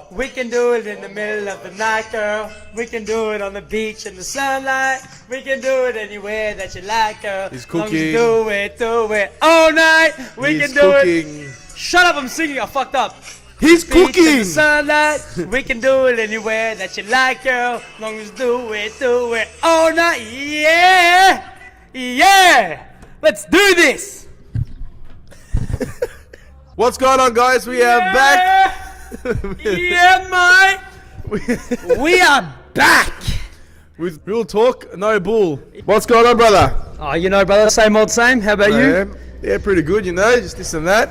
We can do it in the middle of the night, girl. We can do it on the beach in the sunlight. We can do it anywhere that you like, girl. He's Long as you cooking. do it all night. We He's can do cooking. it. Shut up, I'm singing. I fucked up. He's Beach in cooking. the sunlight. We can do it anywhere that you like, girl. Long as do it all night. Yeah, yeah. Let's do this. What's going on, guys? We are back. Yeah, mate. We are back. With real talk, no bull. What's going on, brother? Oh, you know, brother, same old same. How about you? Yeah, pretty good, you know, just this and that.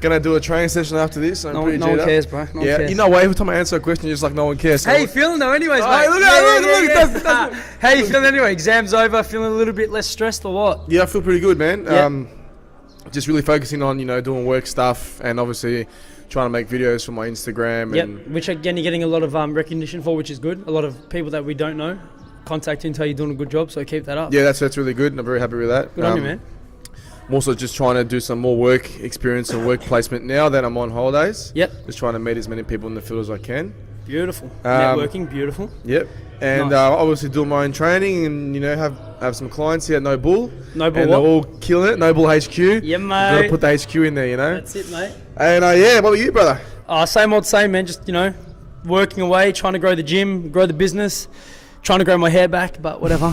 Gonna do a training session after this. So I'm No pretty one G'd up. cares, bro. No one cares. You know what? Every time I answer a question, you're just like, no one cares. So How you feeling though anyways, Oh, mate? hey, look at it, look, How you feeling anyway? Exams over, feeling a little bit less stressed or what? Yeah, I feel pretty good, man. Yeah. Just really focusing on, you know, doing work stuff and obviously trying to make videos for my Instagram. Yep, And which again you're getting a lot of recognition for, which is good. A lot of people that we don't know contact you and tell you you're doing a good job, so keep that up. yeah, that's really good, and I'm very happy with that. Good on you, man. I'm also just trying to do some more work experience and work placement now that I'm on holidays. Yep. Just trying to meet as many people in the field as I can. Beautiful. Networking, beautiful. Yep. And Nice. obviously do my own training and, you know, have some clients here at No Bull. No Bull and what? they're all killing it. No Bull HQ. Yeah, Got to mate. put the HQ in there, you know. That's it, mate. And yeah, what about you, brother? Same old same, man. Just, you know, working away, trying to grow the gym, grow the business, trying to grow my hair back, but whatever.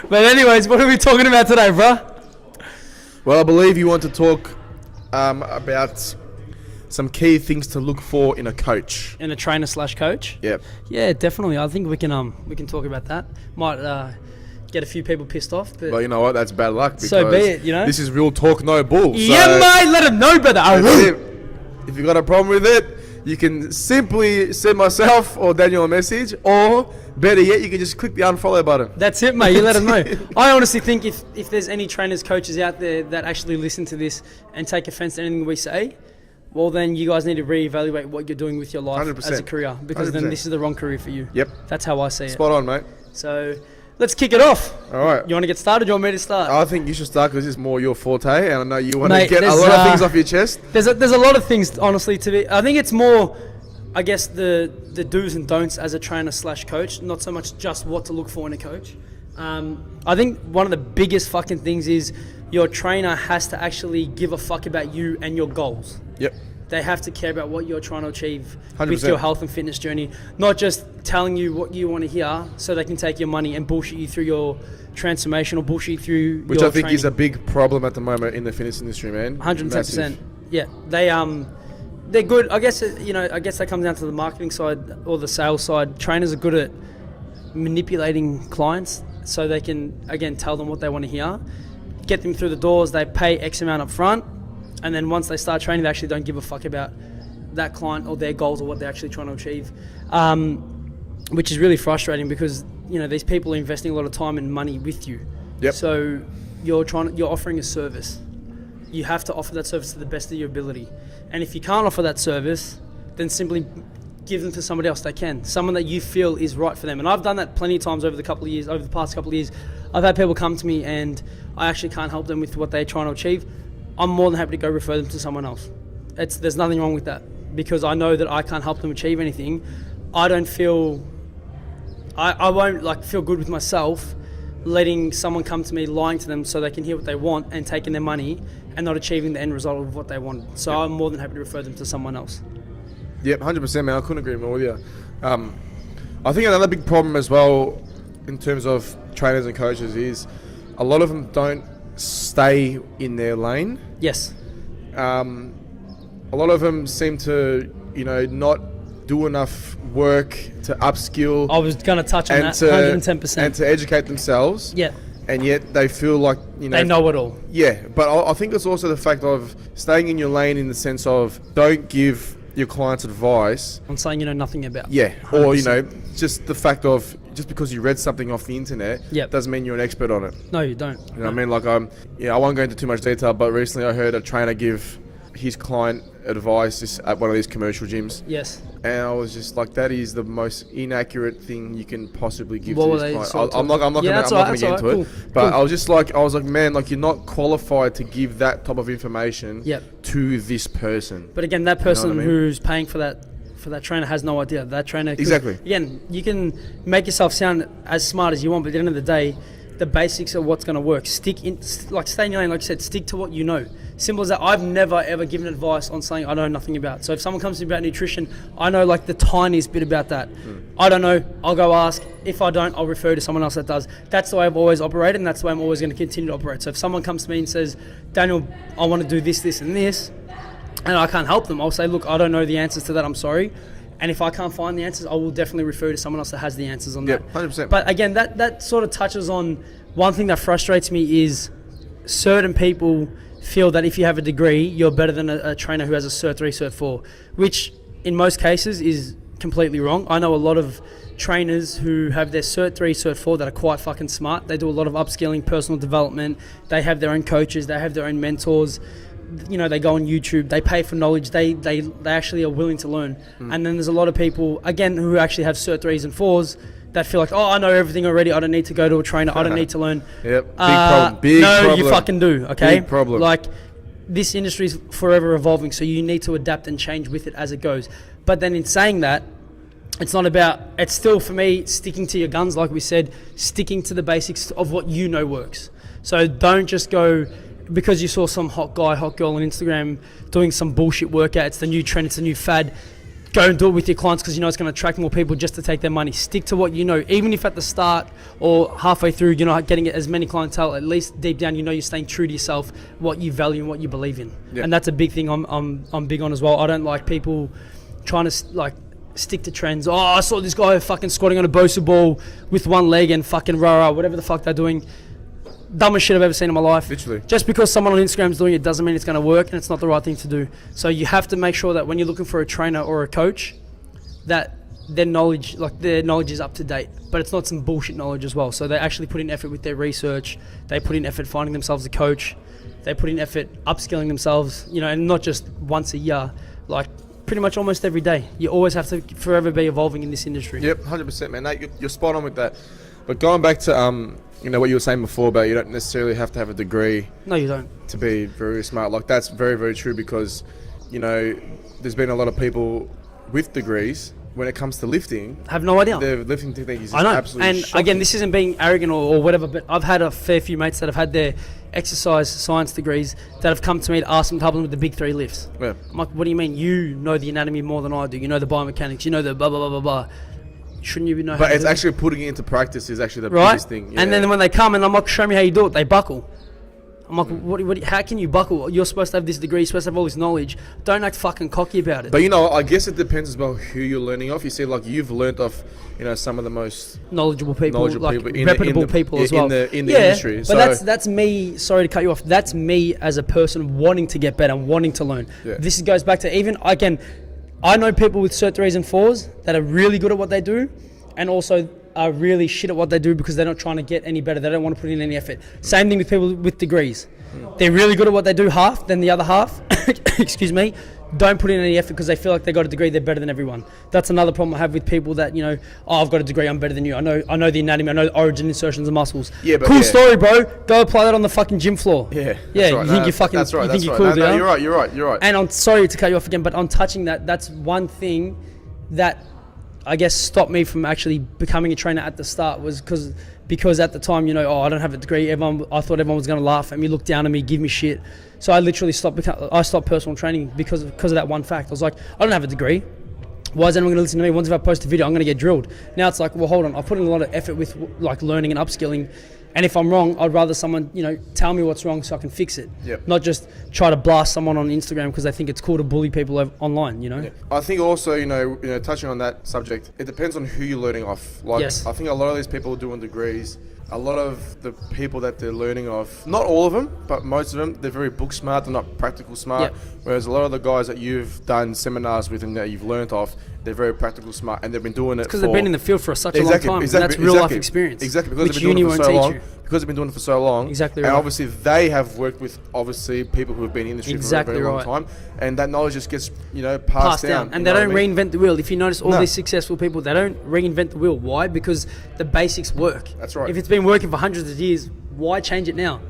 But anyways, what are we talking about today, bruh? Well, I believe you want to talk about some key things to look for in a coach. And a trainer / coach? Yep. Yeah, definitely. I think we can talk about that. Might get a few people pissed off, but Well, you know what? That's bad luck. Because So be it, you know? This is real talk, no bull. yeah, mate. Let them know, brother. That's it. If you got a problem with it, you can simply send myself or Daniel a message, or better yet, you can just click the unfollow button. That's it, mate. You let them know. I honestly think if there's any trainers, coaches out there that actually listen to this and take offense to anything we say, well, then you guys need to reevaluate what you're doing with your life 100%. as a career, because then 100%. this is the wrong career for you. Yep. That's how I see it. Spot on, mate. So let's kick it off. All right. You want to get started? Or you want me to start? I think you should start because this is more your forte, and I know you want Mate, to get a there's, lot of things off your chest. There's a lot of things, honestly, to be. I think it's more, I guess, the do's and don'ts as a trainer / coach, not so much just what to look for in a coach. I think one of the biggest fucking things is your trainer has to actually give a fuck about you and your goals. Yep. They have to care about what you're trying to achieve 100%. with your health and fitness journey, not just telling you what you want to hear so they can take your money and bullshit you through your transformation or bullshit you through Which your I think training. is a big problem at the moment in the fitness industry, man. 110%. Massive. Yeah, they're good. I guess I guess that comes down to the marketing side or the sales side. Trainers are good at manipulating clients so they can again tell them what they want to hear, get them through the doors. They pay X amount up front, and then once they start training, they actually don't give a fuck about that client or their goals or what they're actually trying to achieve, which is really frustrating because you know these people are investing a lot of time and money with you. Yep. So you're offering a service. You have to offer that service to the best of your ability. And if you can't offer that service, then simply give them to somebody else that can. Someone that you feel is right for them. And I've done that plenty of times over the past couple of years. I've had people come to me and I actually can't help them with what they're trying to achieve. I'm more than happy to go refer them to someone else. There's nothing wrong with that because I know that I can't help them achieve anything. I won't feel good with myself letting someone come to me, lying to them so they can hear what they want and taking their money and not achieving the end result of what they wanted. So I'm more than happy to refer them to someone else. Yep, 100%, man. I couldn't agree more with you. I think another big problem as well in terms of trainers and coaches is a lot of them don't stay in their lane. Yes. A lot of them seem to, you know, not do enough work to upskill. I was going to touch on and that, to, 110%. and to educate themselves. Yeah. And yet they feel like, you know... They know it all. Yeah, but I think it's also the fact of staying in your lane in the sense of don't give your clients advice. On something you know nothing about. Yeah, 100%. or, you know, just the fact of just because you read something off the internet Yep. doesn't mean you're an expert on it. No, you don't. You know what I mean? Like, I won't go into too much detail, but recently I heard a trainer give his client advice at one of these commercial gyms. Yes. And I was just like, that is the most inaccurate thing you can possibly give What to were this they client. sort of I'm not going to get into it. Cool. But Cool. I was like, man, like you're not qualified to give that type of information Yep. to this person. But again, that person what I mean? who's paying for that for that trainer has no idea. That trainer... Exactly. Again, you can make yourself sound as smart as you want, but at the end of the day, the basics are what's going to work. Stay in your lane, like you said, stick to what you know. Simple as that. I've never, ever given advice on something I know nothing about. So if someone comes to me about nutrition, I know like the tiniest bit about that. I don't know, I'll go ask. If I don't, I'll refer to someone else that does. That's the way I've always operated, and that's the way I'm always going to continue to operate. So if someone comes to me and says, Daniel, I want to do this, this, and this, and I can't help them, I'll say, look, I don't know the answers to that, I'm sorry. And if I can't find the answers, I will definitely refer to someone else that has the answers on that. 100%. But again, that sort of touches on one thing that frustrates me is certain people feel that if you have a degree, you're better than a trainer who has a Cert 3, Cert 4, which in most cases is completely wrong. I know a lot of trainers who have their Cert 3, Cert 4 that are quite fucking smart. They do a lot of upskilling, personal development. They have their own coaches. They have their own mentors. You know, they go on YouTube, they pay for knowledge, they actually are willing to learn. And then there's a lot of people, again, who actually have Cert 3s and 4s that feel like, oh, I know everything already, I don't need to go to a trainer, I don't need to learn. Yep, big problem. Big no, problem. you fucking do, okay? Big problem. Like, this industry is forever evolving, so you need to adapt and change with it as it goes. But then in saying that, it's not about, it's still for me, sticking to your guns, like we said, sticking to the basics of what you know works. So don't just go... because you saw some hot guy, hot girl on Instagram doing some bullshit workout, it's the new trend, it's the new fad, go and do it with your clients because you know it's going to attract more people just to take their money. Stick to what you know. Even if at the start or halfway through you're not getting as many clientele, at least deep down you know you're staying true to yourself, what you value and what you believe in. Yep. And that's a big thing I'm big on as well. I don't like people trying to like stick to trends. Oh, I saw this guy fucking squatting on a Bosu ball with one leg and fucking rah, whatever the fuck they're doing. Dumbest shit I've ever seen in my life. Literally. Just because someone on Instagram is doing it doesn't mean it's going to work, and it's not the right thing to do. So you have to make sure that when you're looking for a trainer or a coach, that their knowledge is up to date, but it's not some bullshit knowledge as well. So they actually put in effort with their research. They put in effort finding themselves a coach. They put in effort upskilling themselves, you know, and not just once a year, like pretty much almost every day. You always have to forever be evolving in this industry. Yep, 100%, man. No, you're spot on with that. But going back to you know what you were saying before about you don't necessarily have to have a degree. No, you don't. To be very smart. Like that's very, very true because, you know, there's been a lot of people with degrees when it comes to lifting. Have no idea. Their lifting technique is just I know. absolutely And shocking. again, this isn't being arrogant or whatever, but I've had a fair few mates that have had their exercise science degrees that have come to me to ask them to help them with the big 3 lifts. Yeah. I'm like, what do you mean? You know the anatomy more than I do. You know the biomechanics. You know the blah, blah, blah, blah, blah. Shouldn't you know how But to it's do actually putting it into practice is actually the right? biggest thing. Yeah. And then when they come and I'm like, show me how you do it, they buckle. I'm like, what, how can you buckle? You're supposed to have this degree, you're supposed to have all this knowledge. Don't act fucking cocky about it. But you know, I guess it depends as well who you're learning off. You see, like you've learned off, you know, some of the most knowledgeable people, in reputable people as well. In the industry. But so that's me, sorry to cut you off, that's me as a person wanting to get better, wanting to learn. Yeah. This goes back to even, again, I know people with Cert 3s and 4s that are really good at what they do and also are really shit at what they do because they're not trying to get any better. They don't want to put in any effort. Same thing with people with degrees. They're really good at what they do half, then the other half, excuse me, don't put in any effort because they feel like they got a degree, they're better than everyone. That's another problem I have with people that, you know, oh, I've got a degree, I'm better than you. I know the anatomy, I know the origin, insertions of muscles. Yeah, but cool story, bro. Go apply that on the fucking gym floor. Yeah, yeah. right. You think you're fucking, that's right, you think that's you're right. cool, No, dude. you're right. And I'm sorry to cut you off again, but on touching that, that's one thing that I guess stopped me from actually becoming a trainer at the start was because at the time, you know, oh, I don't have a degree. I thought everyone was going to laugh at me, look down at me, give me shit. So I literally stopped personal training because of that one fact. I was like, I don't have a degree. Why is anyone going to listen to me? Once if I post a video, I'm going to get drilled. Now it's like, well, hold on. I put in a lot of effort with like learning and upskilling. And if I'm wrong, I'd rather someone, you know, tell me what's wrong so I can fix it. Yep. Not just try to blast someone on Instagram because they think it's cool to bully people online, you know? Yeah. I think also, you know, touching on that subject, it depends on who you're learning off. Like, yes. I think a lot of these people doing degrees, a lot of the people that they're learning off, not all of them, but most of them, they're very book smart, they're not practical smart. Yep. Whereas a lot of the guys that you've done seminars with and that you've learned off, they're very practical smart and they've been doing it because they've been in the field for such a long time. Exactly, that's real life experience. Exactly, because which they've been doing it for so long. You. Because they've been doing it for so long. Exactly and right. obviously they have worked with people who have been in the industry for a very long time. And that knowledge just gets, you know, passed down. And they don't reinvent the wheel. If you notice all these successful people, they don't reinvent the wheel. Why? Because the basics work. That's right. If it's been working for hundreds of years, why change it now?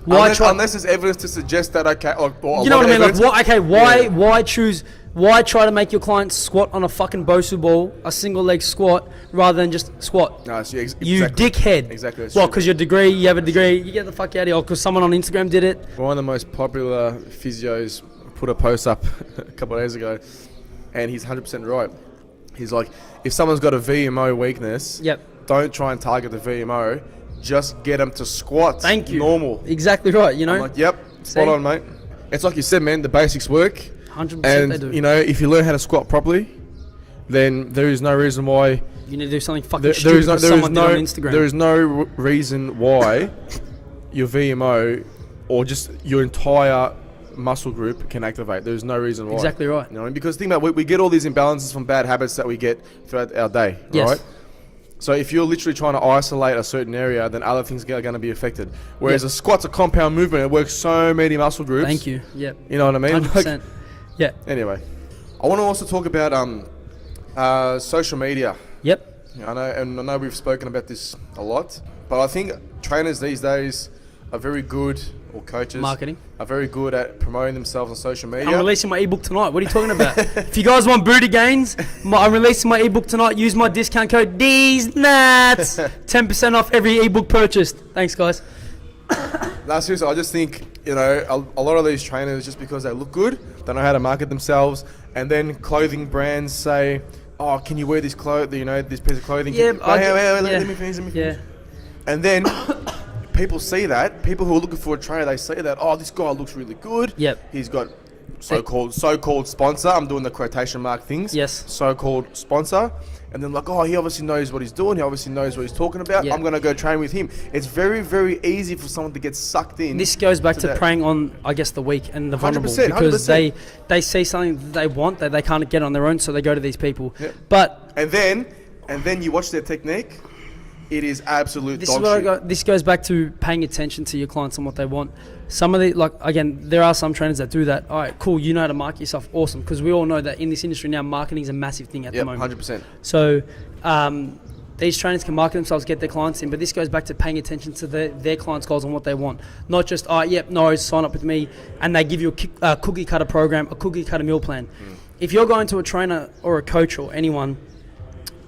Unless there's evidence to suggest that, okay, or you know what I mean? Like, why choose Why try to make your client squat on a fucking Bosu ball, a single leg squat, rather than just squat? No, so You dickhead. Exactly. Well, because your degree, you have a degree, you get the fuck out of here. Or because someone on Instagram did it. One of the most popular physios put a post up a couple of days ago, and he's 100% right. He's like, if someone's got a VMO weakness, don't try and target the VMO. Just get them to squat. Thank you. Normal. Exactly right, you know? I'm like, yep, spot on, mate. It's like you said, man, the basics work. 100% and, they do. you know, if you learn how to squat properly, then there is no reason why... You need to do something fucking stupid for someone did on Instagram. There is no reason why your VMO or just your entire muscle group can activate. There's no reason why. Exactly right. You know, because think about it, we get all these imbalances from bad habits that we get throughout our day, right? So if you're literally trying to isolate a certain area, then other things are going to be affected. Whereas a squat's a compound movement. It works so many muscle groups. Thank you. Yep. You know what I mean? 100%. Yeah. Anyway, I want to also talk about social media. Yep. I know we've spoken about this a lot, but I think trainers these days are very good, or coaches marketing are very good at promoting themselves on social media. I'm releasing my ebook tonight. What are you talking about? If you guys want booty gains, I'm releasing my ebook tonight. Use my discount code DEESNUTS. 10% off every ebook purchased. Thanks, guys. No, seriously, I just think, you know, a lot of these trainers, just because they look good, they know how to market themselves, and then clothing brands say, oh, can you wear this this piece of clothing? Yeah, let me finish. Yeah. And then people see that. People who are looking for a trainer, they see that, oh, this guy looks really good. Yep. He's got so-called sponsor. I'm doing the quotation mark things. Yes. So-called sponsor. And then like, oh, he obviously knows what he's doing. He obviously knows what he's talking about. Yep. I'm going to go train with him. It's very, very easy for someone to get sucked in. This goes back to preying on, I guess, the weak and the vulnerable. 100%, because 100%. they see something that they want that they can't get on their own, so they go to these people. Yep. But And then you watch their technique. It is absolute this dog is what shit. this goes back to paying attention to your clients and what they want. Some of the, like, again, there are some trainers that do that. All right, cool, you know how to market yourself, awesome. Because we all know that in this industry now, marketing is a massive thing at the moment. 100%. So these trainers can market themselves, get their clients in, but this goes back to paying attention to their clients' goals and what they want. Not just, no, sign up with me, and they give you a cookie cutter program, a cookie cutter meal plan. If you're going to a trainer or a coach or anyone,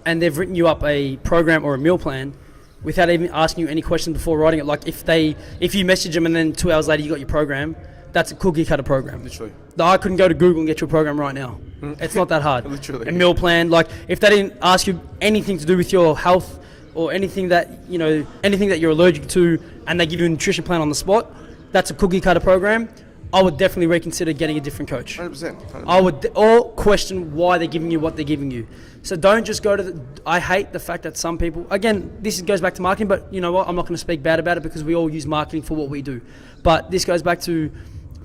and they've written you up a program or a meal plan without even asking you any questions before writing it, like if you message them and then 2 hours later you got your program, that's a cookie cutter program. Literally. I couldn't go to Google and get your program right now. It's not that hard. Literally. A meal plan, like if they didn't ask you anything to do with your health or anything that you're allergic to, and they give you a nutrition plan on the spot, that's a cookie cutter program. I would definitely reconsider getting a different coach. 100%. I would or question why they're giving you what they're giving you. So don't just go to I hate the fact that some people, again, this goes back to marketing, but you know what? I'm not going to speak bad about it because we all use marketing for what we do. But this goes back to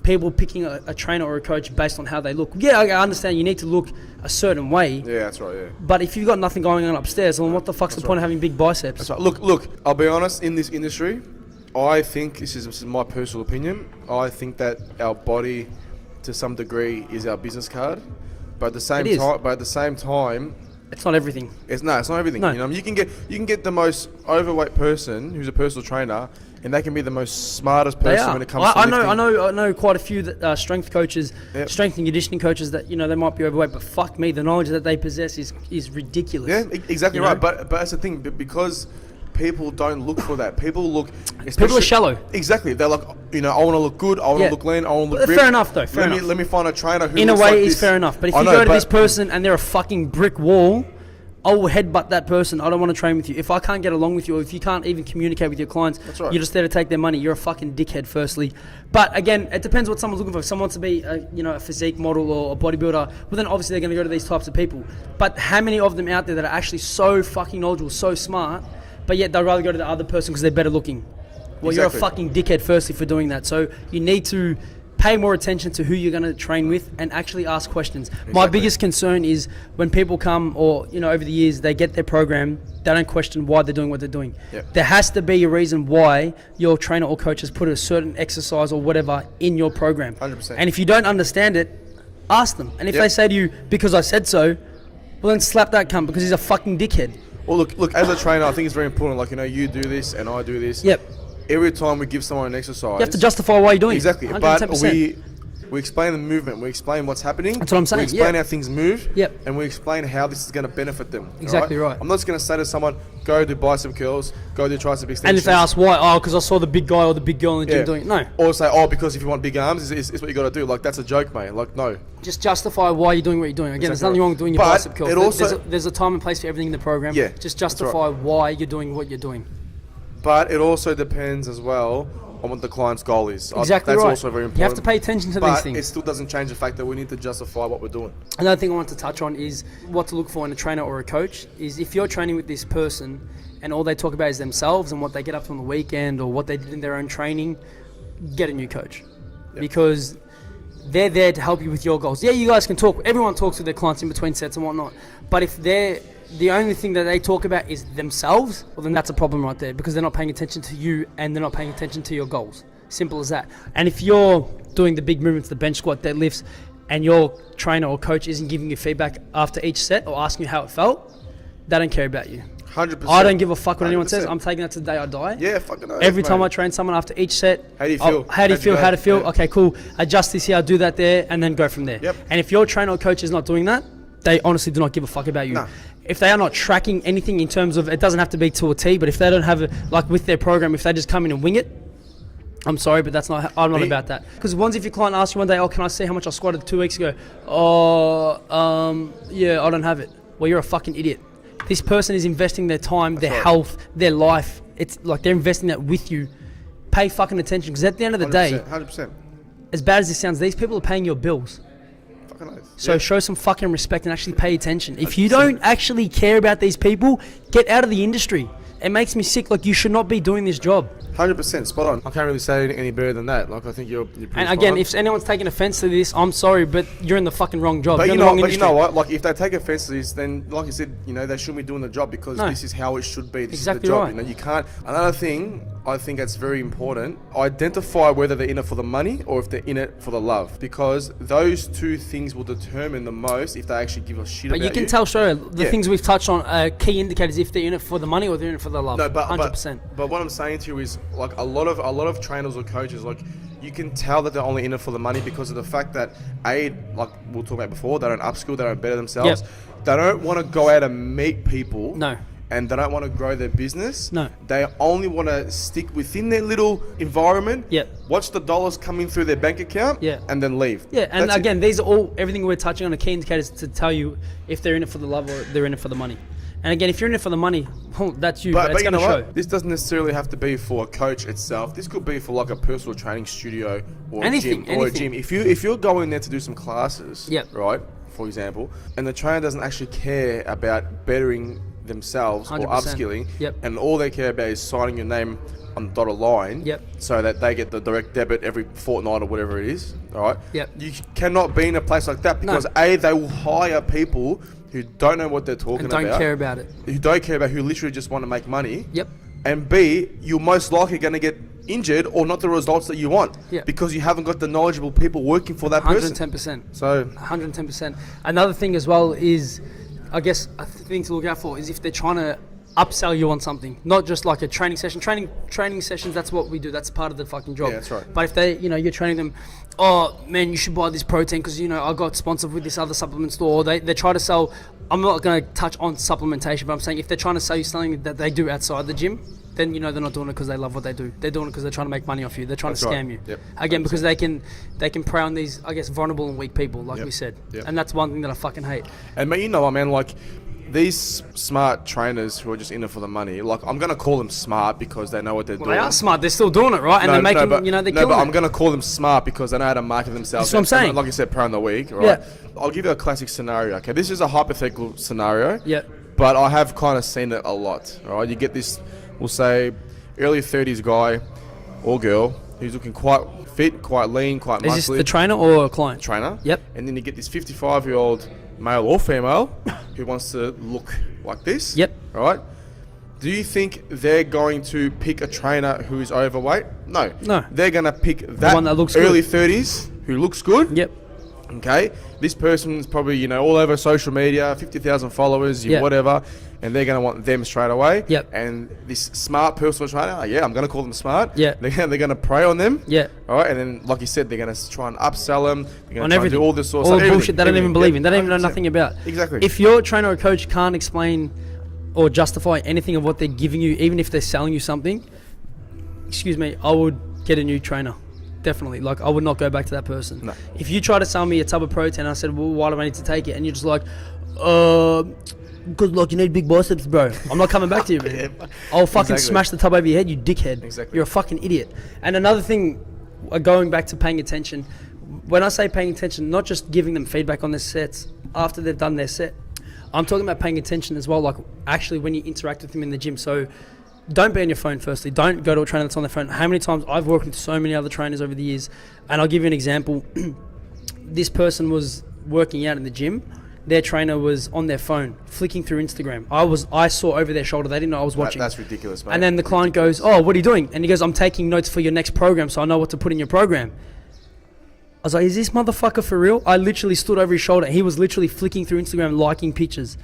people picking a trainer or a coach based on how they look. Yeah, I understand you need to look a certain way. Yeah, that's right, yeah. But if you've got nothing going on upstairs, then what the fuck's the point of having big biceps? That's right. Look, I'll be honest, in this industry, I think, this is my personal opinion, I think that our body, to some degree, is our business card. But at the same time, it's not everything. It's not everything. No. You know, you can get the most overweight person who's a personal trainer, and they can be the most smartest person when it comes to lifting. I know quite a few that strength coaches, strength and conditioning coaches that they might be overweight, but fuck me, the knowledge that they possess is ridiculous. Yeah, exactly right. But that's the thing, because people don't look for that. People are shallow. Exactly. They're like, I want to look good. I want to look lean. I want to look ripped. Fair enough, though. Let me find a trainer who in a looks way like is this. fair enough. But if you go to this person and they're a fucking brick wall, I will headbutt that person. I don't want to train with you. If I can't get along with you, or if you can't even communicate with your clients, you're just there to take their money. You're a fucking dickhead, firstly. But again, it depends what someone's looking for. If someone wants to be a physique model or a bodybuilder, well then obviously they're going to go to these types of people. But how many of them out there that are actually so fucking knowledgeable, so smart, but yet they'd rather go to the other person because they're better looking? Well, You're a fucking dickhead, firstly, for doing that. So you need to pay more attention to who you're going to train with and actually ask questions. Exactly. My biggest concern is when people come or, over the years, they get their program, they don't question why they're doing what they're doing. Yep. There has to be a reason why your trainer or coach has put a certain exercise or whatever in your program. 100%. And if you don't understand it, ask them. And if they say to you, because I said so, well then slap that cunt because he's a fucking dickhead. Well, look. As a trainer, I think it's very important. Like, you do this and I do this. Yep. Every time we give someone an exercise, you have to justify why you're doing it. Exactly. 110%. But We explain the movement. We explain what's happening. That's what I'm saying. We explain how things move. Yep. And we explain how this is going to benefit them. Exactly right. I'm not just going to say to someone, go do bicep curls, go do tricep extensions. And if they ask why, oh, because I saw the big guy or the big girl in the gym doing it. No. Or say, oh, because if you want big arms, is what you got to do. Like, that's a joke, mate. Like, no. Just justify why you're doing what you're doing. Again, there's nothing wrong with doing your bicep curls. It also, there's a time and place for everything in the program. Yeah. Just justify why you're doing what you're doing. But it also depends as well on what the client's goal is. Exactly That's right. also very important. You have to pay attention to these things. But it still doesn't change the fact that we need to justify what we're doing. Another thing I want to touch on is what to look for in a trainer or a coach is if you're training with this person and all they talk about is themselves and what they get up to on the weekend or what they did in their own training, get a new coach. Yep. Because they're there to help you with your goals. Yeah, you guys can talk. Everyone talks with their clients in between sets and whatnot. But if the only thing that they talk about is themselves, well, then that's a problem right there because they're not paying attention to you and they're not paying attention to your goals. Simple as that. And if you're doing the big movements, the bench squat, deadlifts, and your trainer or coach isn't giving you feedback after each set or asking you how it felt, they don't care about you. 100%. I don't give a fuck what anyone 100%. says. I'm taking that to the day I die. Yeah, fucking know. Every time I train someone after each set, how do you feel? How do you feel? How to feel? Yeah. Okay, cool. Adjust this here, do that there, and then go from there. Yep. And if your trainer or coach is not doing that, they honestly do not give a fuck about you. No. If they are not tracking anything in terms of, it doesn't have to be to a T, but if they don't have like with their program, if they just come in and wing it, I'm sorry, but I'm not about that. Because once if your client asks you one day, oh, can I see how much I squatted 2 weeks ago? Oh, yeah, I don't have it. Well, you're a fucking idiot. This person is investing their time, their health, their life. It's like they're investing that with you. Pay fucking attention, because at the end of the day, 100%. as bad as this sounds, these people are paying your bills. So show some fucking respect and actually pay attention. If you don't actually care about these people, get out of the industry. It makes me sick. Like, you should not be doing this job. 100%, spot on. I can't really say any better than that. Like, I think you're pretty And again, if anyone's taking offense to this, I'm sorry, but you're in the fucking wrong job. But you're you in the wrong know industry. what? Like, if they take offense to this, then, like you said, they shouldn't be doing the job because this is how it should be. This Exactly is the job. right. You can't. Another thing, I think that's very important. Identify whether they're in it for the money or if they're in it for the love, because those two things will determine the most if they actually give a shit about you. But you can tell straight away, the things we've touched on are key indicators if they're in it for the money or they're in it for the love. No, but 100%. But what I'm saying to you is, like, a lot of trainers or coaches, like, you can tell that they're only in it for the money because of the fact that like we'll talk about before, they don't upskill, they don't better themselves. Yep. They don't want to go out and meet people. No. And they don't want to grow their business. No. They only want to stick within their little environment. Yep. Watch the dollars coming through their bank account. Yeah. And then leave. Yeah, and That's again, these are all, everything we're touching on are key indicators to tell you if they're in it for the love or they're in it for the money. And again, if you're in it for the money, that's you. But it's going to show. This doesn't necessarily have to be for a coach itself. This could be for like a personal training studio or Anything. a gym. If you're going there to do some classes, Yep. right, for example, and the trainer doesn't actually care about bettering themselves 100%. or upskilling, Yep. and all they care about is signing your name on the dotted line, Yep. so that they get the direct debit every fortnight or whatever it is, all right? Yep. You cannot be in a place like that because A, they will hire people who don't know what they're talking and about. don't care about it. Who don't care about, who literally just want to make money. Yep. And B, you're most likely going to get injured or not the results that you want. Yep. Because you haven't got the knowledgeable people working for that person. 110%. So 110%. Another thing as well is, I guess, a thing to look out for is if they're trying to upsell you on something, not just like a training session. Training sessions, that's what we do. That's part of the fucking job. Yeah, that's right. But if they, you're training them, oh man, you should buy this protein because I got sponsored with this other supplement store. Or they try to sell. I'm not going to touch on supplementation, but I'm saying if they're trying to sell you something that they do outside the gym, then they're not doing it because they love what they do. They're doing it because they're trying to make money off you. They're trying to scam you. Yep. Again, because they can prey on these, I guess, vulnerable and weak people, like we said. Yep. And that's one thing that I fucking hate. And mate, man, like these smart trainers who are just in it for the money, like I'm gonna call them smart because they know what they're doing. They are smart. They're still doing it, right? And they're making, they're killing it. I'm gonna call them smart because they know how to market themselves. That's what I'm saying. Like you said, pro in the week, right? Yeah. I'll give you a classic scenario. Okay, this is a hypothetical scenario. Yeah. But I have kind of seen it a lot. Right? You get this, we'll say, early 30s guy or girl who's looking quite fit, quite lean, quite muscly. Is this the trainer or a client? Trainer. Yep. And then you get this 55-year-old male or female who wants to look like this. Yep. Right? Do you think they're going to pick a trainer who is overweight? No. No. They're going to pick that one that looks early good. 30s who looks good. Yep. Okay, this person's probably, you know, all over social media, 50,000 followers, Yeah. whatever, and they're going to want them straight away. Yep. And this smart personal trainer, I'm going to call them smart. Yeah. They're going to prey on them. Yeah. All right, and then, like you said, they're going to try and upsell them. They're going On to try and everything. do all this sort of all stuff. the bullshit they don't even believe in. They don't even know 100%. nothing about. Exactly. If your trainer or coach can't explain or justify anything of what they're giving you, even if they're selling you something, excuse me, I would get a new trainer. Definitely. Like, I would not go back to that person. No. If you try to sell me a tub of protein, and I said, well, why do I need to take it? And you're just like, because, like, you need big biceps, bro. I'm not coming back to you, man. Yeah. I'll fucking Exactly. smash the tub over your head, you dickhead. Exactly. You're a fucking idiot. And another thing, going back to paying attention, when I say paying attention, not just giving them feedback on their sets after they've done their set, I'm talking about paying attention as well, like actually when you interact with them in the gym. So don't be on your phone firstly. Don't go to a trainer that's on their phone. How many times I've worked with so many other trainers over the years, and I'll give you an example. This person was working out in the gym. Their trainer was on their phone, flicking through Instagram. I saw over their shoulder. They didn't know I was watching. That's ridiculous, mate. And then the client goes, oh, what are you doing? And he goes, I'm taking notes for your next program so I know what to put in your program. I was like, is this motherfucker for real? I literally stood over his shoulder. He was literally flicking through Instagram, liking pictures.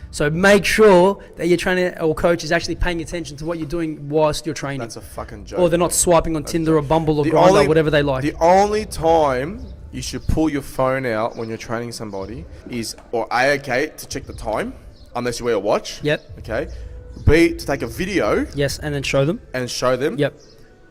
So make sure that your trainer or coach is actually paying attention to what you're doing whilst you're training. That's a fucking joke. Or they're not swiping on Tinder or Bumble or The Grindr, only- whatever they like. The only time you should pull your phone out when you're training somebody is, or A, okay, to check the time, unless you wear a watch. Yep. Okay. B, to take a video Yes, and then show them. and show them. Yep.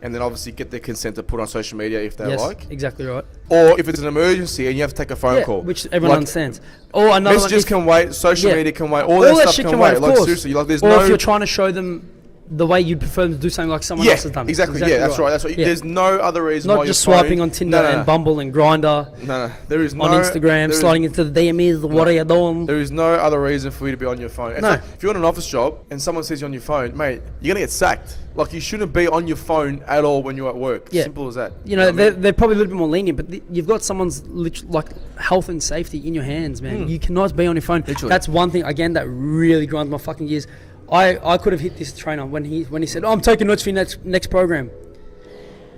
And then obviously get their consent to put on social media if they Yes, like. exactly right. Or if it's an emergency and you have to take a phone Yeah, call. which everyone Like, understands. Or another one, Messages if- can wait, social Yeah. media can wait, all that stuff shit can wait. of Like course. seriously, like there's or no. if you're trying to show them the way you'd prefer them to do something like someone else has done. Exactly. Yeah, that's right. That's right. Yeah. There's no other reason why Not your just phone- swiping on Tinder No. and Bumble and Grindr, No, there is no on Instagram, there is- sliding into the DMs, what are you doing? There is no other reason for you to be on your phone. It's No. like, if you're on an office job and someone says you're on your phone, mate, you're gonna get sacked. Like, you shouldn't be on your phone at all when you're at work. Yeah. Simple as that. You know, what I mean? they're probably a little bit more lenient, but you've got someone's like health and safety in your hands, man. You cannot be on your phone. Literally. That's one thing, again, that really grinds my fucking gears. I could have hit this trainer when he said, oh, I'm taking notes for your next program.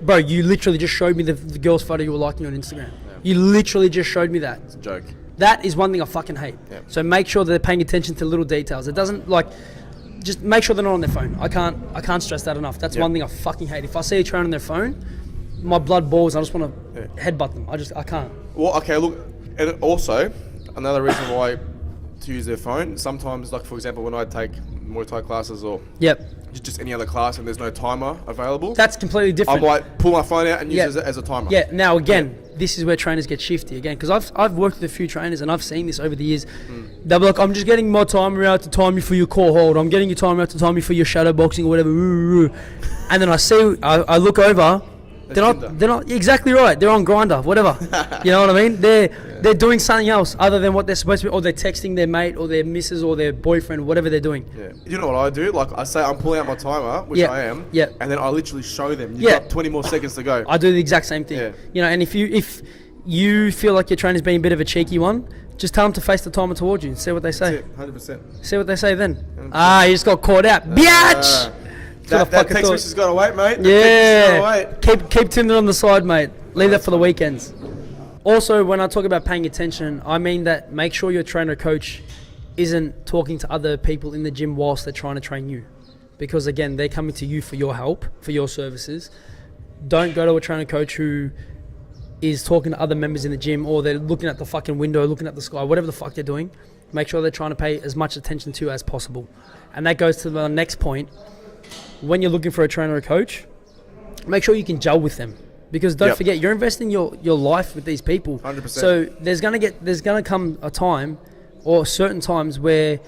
Bro, you literally just showed me the girl's photo you were liking on Instagram. You literally just showed me that. It's a joke. That is one thing I fucking hate. Yep. So make sure that they're paying attention to little details. It doesn't just make sure they're not on their phone. I can't stress that enough. That's Yep. one thing I fucking hate. If I see a trainer on their phone, my blood boils. I just want to headbutt them. I can't. Well, okay, look, and also, another reason why to use their phone, sometimes, like, for example, when I take Muay Thai classes or Yep. just any other class and there's no timer available, That's completely different. I'm like, pull my phone out and use Yeah. it as a timer. Yeah. Now again, this is where trainers get shifty again, because I've worked with a few trainers and I've seen this over the years. They'll be like, I'm just getting my timer out to time you for your core hold. I'm getting your timer out to time you for your shadow boxing or whatever. And then I look over. They're not exactly right. They're on Grindr, whatever. You know what I mean? They're doing something else other than what they're supposed to be, or they're texting their mate or their missus or their boyfriend, whatever they're doing. Yeah. You know what I do? Like, I say I'm pulling out my timer, which Yeah. I am, Yeah. and then I literally show them. You've Yeah. got 20 more seconds to go. I do the exact same thing. Yeah. You know, and if you feel like your trainer's being a bit of a cheeky one, just tell them to face the timer towards you and see what they say. That's it, 100%. See what they say then. You just got caught out. Biatch! That text message has got to wait, mate. Yeah. Keep Tinder on the side, mate. Leave that for the weekends. Also, when I talk about paying attention, I mean that make sure your trainer coach isn't talking to other people in the gym whilst they're trying to train you. Because again, they're coming to you for your help, for your services. Don't go to a trainer coach who is talking to other members in the gym, or they're looking at the fucking window, looking at the sky, whatever the fuck they're doing. Make sure they're trying to pay as much attention to as possible. And that goes to the next point. When you're looking for a trainer or coach, make sure you can gel with them. Because don't forget, you're investing your life with these people. 100%. So there's gonna come a time, or certain times, where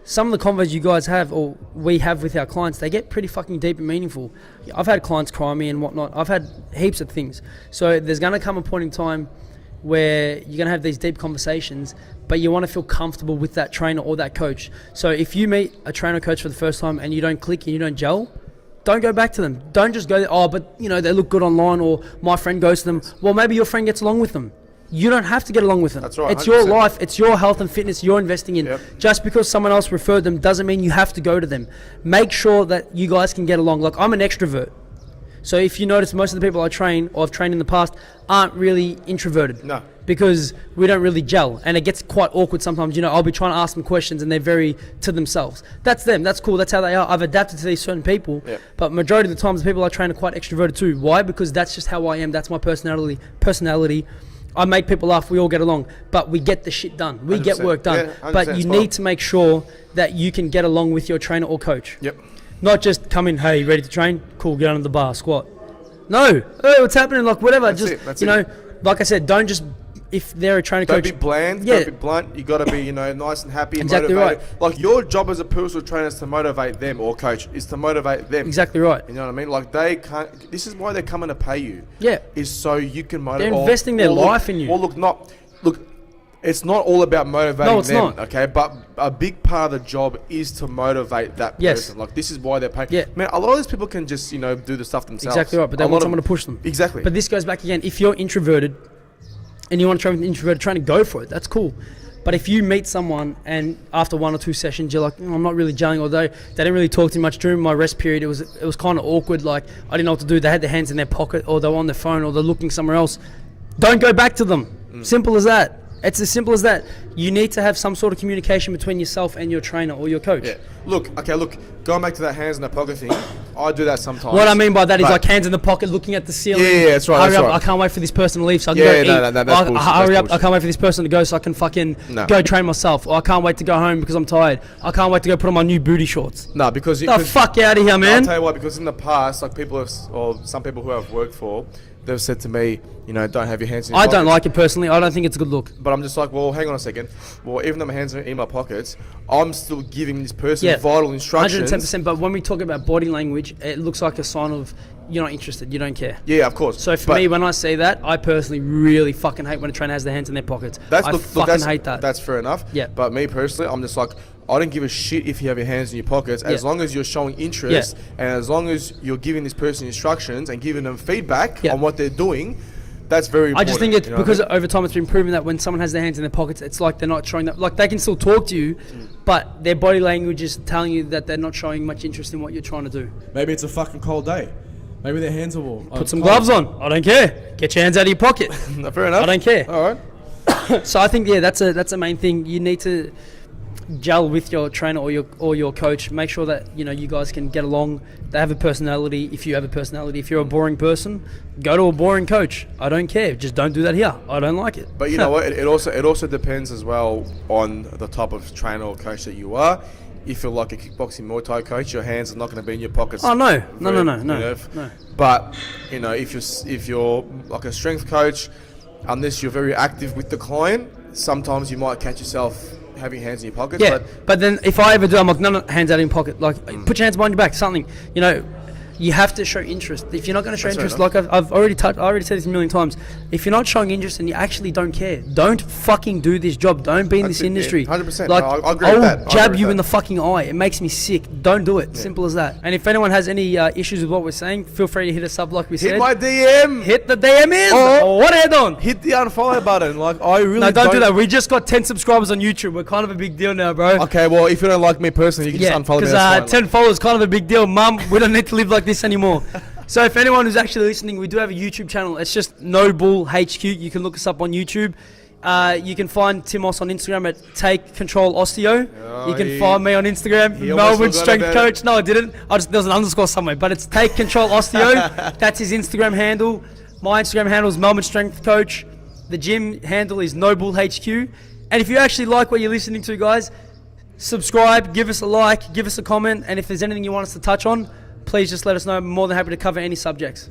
some of the convos you guys have, or we have with our clients, they get pretty fucking deep and meaningful. I've had clients cry me and whatnot. I've had heaps of things. So there's gonna come a point in time where you're gonna have these deep conversations, but you want to feel comfortable with that trainer or that coach. So if you meet a trainer or coach for the first time and you don't click and you don't gel, don't go back to them. Don't just go there, oh, but you know, they look good online, or my friend goes to them. Well, maybe your friend gets along with them. You don't have to get along with them. That's right, It's your 100%. life. It's your health and fitness you're investing in. Yep. Just because someone else referred them doesn't mean you have to go to them. Make sure that you guys can get along. Like, I'm an extrovert. So if you notice, most of the people I train or I've trained in the past aren't really introverted. No. Because we don't really gel, and it gets quite awkward sometimes. You know, I'll be trying to ask them questions, and they're very to themselves. That's them. That's cool. That's how they are. I've adapted to these certain people, but majority of the times, the people I train are quite extroverted too. Why? Because that's just how I am. That's my personality. I make people laugh. We all get along, but we get the shit done. We get work done. Yeah, but you need to make sure that you can get along with your trainer or coach. Yep. Not just come in, hey, ready to train? Cool, get under the bar, squat. No. Hey, what's happening? Like, whatever. That's it. Like I said, don't just, if they're a trainer coach. Don't be bland, don't be blunt. You got to be, nice and happy and motivated. Right. Like, your job as a personal trainer is to motivate them, or coach, is to motivate them. Exactly right. You know what I mean? Like, they can't, this is why they're coming to pay you. Yeah. Is so you can motivate. They're investing their life in you. Look, it's not all about motivating it's them, not. okay? But a big part of the job is to motivate that person. Yes. Like, this is why they're paid. Yeah. Man, a lot of these people can just, do the stuff themselves. Exactly right, but they want someone to push them. Exactly. But this goes back again, if you're introverted and you want to train with an introverted trainer, go for it. That's cool. But if you meet someone and after 1 or 2 sessions, you're like, I'm not really gelling, although they didn't really talk too much during my rest period, it was kind of awkward. Like, I didn't know what to do. They had their hands in their pocket, or they were on their phone, or they're looking somewhere else. Don't go back to them. Simple as that. It's as simple as that. You need to have some sort of communication between yourself and your trainer or your coach. Yeah. Look, going back to that hands in the pocket thing, I do that sometimes. What I mean by that is like hands in the pocket, looking at the ceiling. Yeah, that's right. Hurry up! I can't wait for this person to leave so I can go eat. That's bullshit. Hurry up! I can't wait for this person to go so I can fucking go train myself. Or I can't wait to go home because I'm tired. I can't wait to go put on my new booty shorts. No, because the fuck out of here, man. I'll tell you what. Because in the past, like some people who I've worked for, they've said to me, don't have your hands in your pockets. I don't like it personally. I don't think it's a good look. But I'm just like, well, hang on a second. Well, even though my hands are in my pockets, I'm still giving this person vital instructions. 110%. But when we talk about body language, it looks like a sign of you're not interested. You don't care. Yeah, of course. So for me, when I see that, I personally really fucking hate when a trainer has their hands in their pockets. I hate that. That's fair enough. Yeah. But me personally, I'm just like, I don't give a shit if you have your hands in your pockets, as long as you're showing interest and as long as you're giving this person instructions and giving them feedback on what they're doing. That's very important. I just think it's because over time it's been proven that when someone has their hands in their pockets, it's like they're not showing that. Like, they can still talk to you, but their body language is telling you that they're not showing much interest in what you're trying to do. Maybe it's a fucking cold day. Maybe their hands are warm. Put some gloves on. I don't care. Get your hands out of your pocket. Fair enough. I don't care. All right. So I think that's a main thing. You need to gel with your trainer or your coach. Make sure that you guys can get along. They have a personality. If you have a personality, if you're a boring person, go to a boring coach. I don't care. Just don't do that here. I don't like it. But you know what? It also depends as well on the type of trainer or coach that you are. If you're like a kickboxing Muay Thai coach, your hands are not going to be in your pockets. Oh no. But if you're like a strength coach, unless you're very active with the client, sometimes you might catch yourself having hands in your pockets. Yeah, but then if I ever do, I'm like, no, hands out in your pocket. Like, put your hands behind your back, something. You have to show interest. If you're not going to show interest, like I've already said this a million times, if you're not showing interest and you actually don't care, don't fucking do this job. Don't be in this industry. 100%. Like, I agree with that. I'll jab you in the fucking eye. It makes me sick. Don't do it. Simple as that. And if anyone has any issues with what we're saying, feel free to hit us up like we said. Hit my DM. Hit the DM in. Or what head on? Hit the unfollow button. Like, I really don't do that. We just got 10 subscribers on YouTube. We're kind of a big deal now, bro. Okay, well, if you don't like me personally, you can just unfollow me. Because 10 followers is kind of a big deal. Mum, we don't need to live like this anymore. So if anyone who's actually listening, we do have a YouTube channel. It's just No Bull HQ. You can look us up on YouTube. You can find Timos on Instagram at Take Control Osteo. You can find me on Instagram, Melbourne Strength Coach. No, I didn't. There was an underscore somewhere, but it's Take Control Osteo. That's his Instagram handle. My Instagram handle is Melbourne Strength Coach. The gym handle is No Bull HQ. And if you actually like what you're listening to, guys, subscribe, give us a like, give us a comment, and if there's anything you want us to touch on, please just let us know. I'm more than happy to cover any subjects.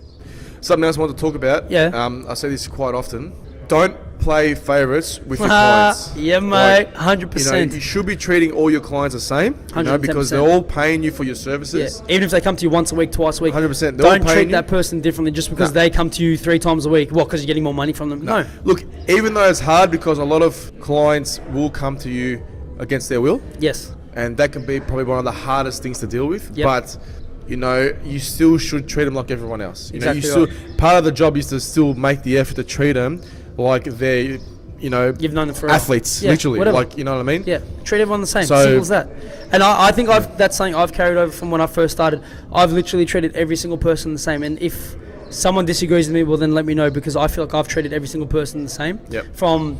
Something else I want to talk about. Yeah. I say this quite often. Don't play favourites with your clients. Yeah, mate. 100%. You should be treating all your clients the same. Because they're all paying you for your services. Yeah. Even if they come to you once a week, twice a week. 100%. Don't treat that person differently just because they come to you 3 times a week. What? Because you're getting more money from them? No. Look, even though it's hard because a lot of clients will come to you against their will. Yes. And that can be probably one of the hardest things to deal with. Yep. But you still should treat them like everyone else. Exactly right. Part of the job is to still make the effort to treat them like they're, You've known them forever. athletes, Yeah, literally. whatever. Like, you know what I mean? Yeah, treat everyone the same. So- Simple as that. And I think that's something I've carried over from when I first started. I've literally treated every single person the same. And if someone disagrees with me, well, then let me know, because I feel like I've treated every single person the same. Yep. From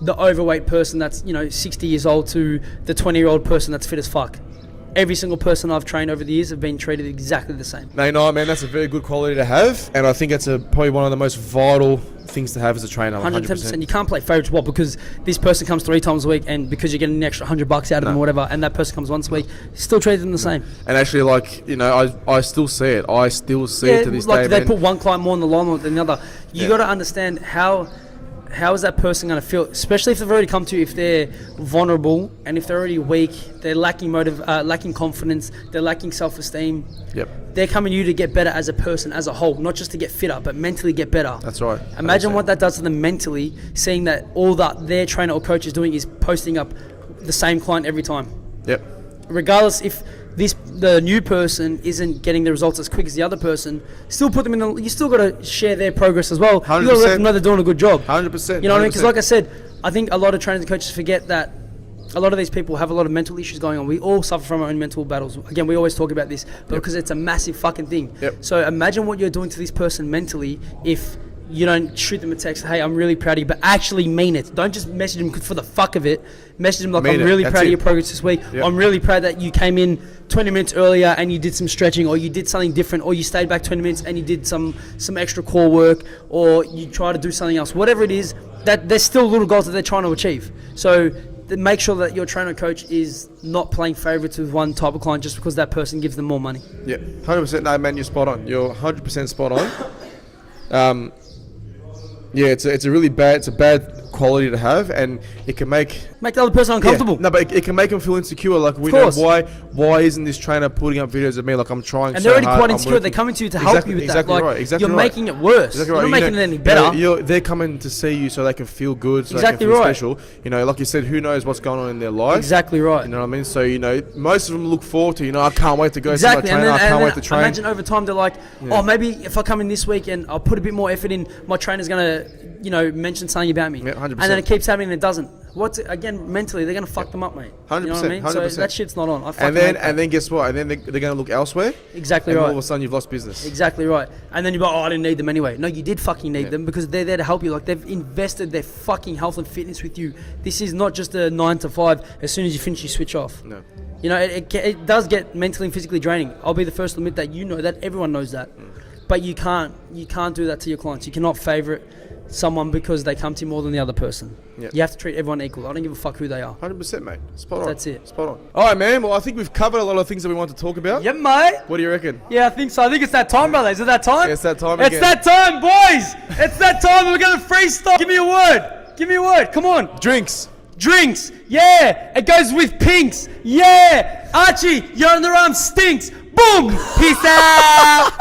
the overweight person that's 60 years old to the 20-year-old person that's fit as fuck. Every single person I've trained over the years have been treated exactly the same. No, man, that's a very good quality to have, and I think it's probably one of the most vital things to have as a trainer. 110%. You can't play favourites. What? Because this person comes 3 times a week, and because you're getting an extra $100 out of them or whatever, and that person comes once a week, still treat them the same. And actually, like, I still see it. I still see it to this like day. they man. put one client more on the line than the other. You got to understand how is that person going to feel, especially if they've already come to you, if they're vulnerable and if they're already weak, they're lacking lacking confidence, they're lacking self-esteem. Yep. They're coming to you to get better as a person, as a whole, not just to get fitter, but mentally get better. That's right. Imagine what that does to them mentally, seeing that all that their trainer or coach is doing is posting up the same client every time. Yep. Regardless if the new person isn't getting the results as quick as the other person, still put them in you still got to share their progress as well. 100%. You got to let them know they're doing a good job. 100%. You know what I mean? Because like I said, I think a lot of trainers and coaches forget that a lot of these people have a lot of mental issues going on. We all suffer from our own mental battles. Again, we always talk about this, but because it's a massive fucking thing. Yep. So imagine what you're doing to this person mentally if you don't shoot them a text, hey, I'm really proud of you, but actually mean it. Don't just message them for the fuck of it. Message them like, I'm really proud of your progress this week. Yep. I'm really proud that you came in 20 minutes earlier and you did some stretching, or you did something different, or you stayed back 20 minutes and you did some extra core work, or you try to do something else. Whatever it is, that there's still little goals that they're trying to achieve. So make sure that your trainer coach is not playing favourites with one type of client just because that person gives them more money. Yeah, 100%. No, man, you're spot on. You're 100% spot on. Yeah, it's a bad quality to have, and it can make the other person uncomfortable. Yeah, no, but it can make them feel insecure. Like, we know why isn't this trainer putting up videos of me? Like, I'm trying. And so they're already hard, quite insecure. They're coming to you to help you with exactly that. Like, right. Exactly you're right. making it worse. Exactly right. You're not making it any better. They're coming to see you so they can feel good. So Exactly they can feel right. special. Like you said, who knows what's going on in their life? Exactly right. You know what I mean? So most of them look forward to. I can't wait to go see my Exactly. trainer. I can't wait to train. Imagine over time they're like, oh, maybe if I come in this week and I'll put a bit more effort in, my trainer's gonna mention something about me. Yeah, 100%. And then it keeps happening and it doesn't. Again, mentally, they're going to fuck them up, mate. 100%. You know what I mean? 100%. So that shit's not on. And then guess what? And then they're going to look elsewhere. Exactly and right. all of a sudden you've lost business. Exactly right. And then you're like, oh, I didn't need them anyway. No, you did fucking need them, because they're there to help you. Like, they've invested their fucking health and fitness with you. This is not just a 9 to 5. As soon as you finish, you switch off. No. It does get mentally and physically draining. I'll be the first to admit that. That. Everyone knows that. But you can't do that to your clients. You cannot favourite someone because they come to you more than the other person. Yep. You have to treat everyone equal. I don't give a fuck who they are. 100%, mate. Spot on. That's it. Spot on. All right, man. Well, I think we've covered a lot of things that we want to talk about. Yep, mate. What do you reckon? Yeah, I think so. I think it's that time, brother. Is it that time? Yeah, it's that time It's again. that time, boys. It's that time. We're going to freestyle. Give me a word. Give me a word. Come on. Drinks. Drinks. Yeah. It goes with pinks. Yeah. Archie, your underarm stinks. Boom. Peace out.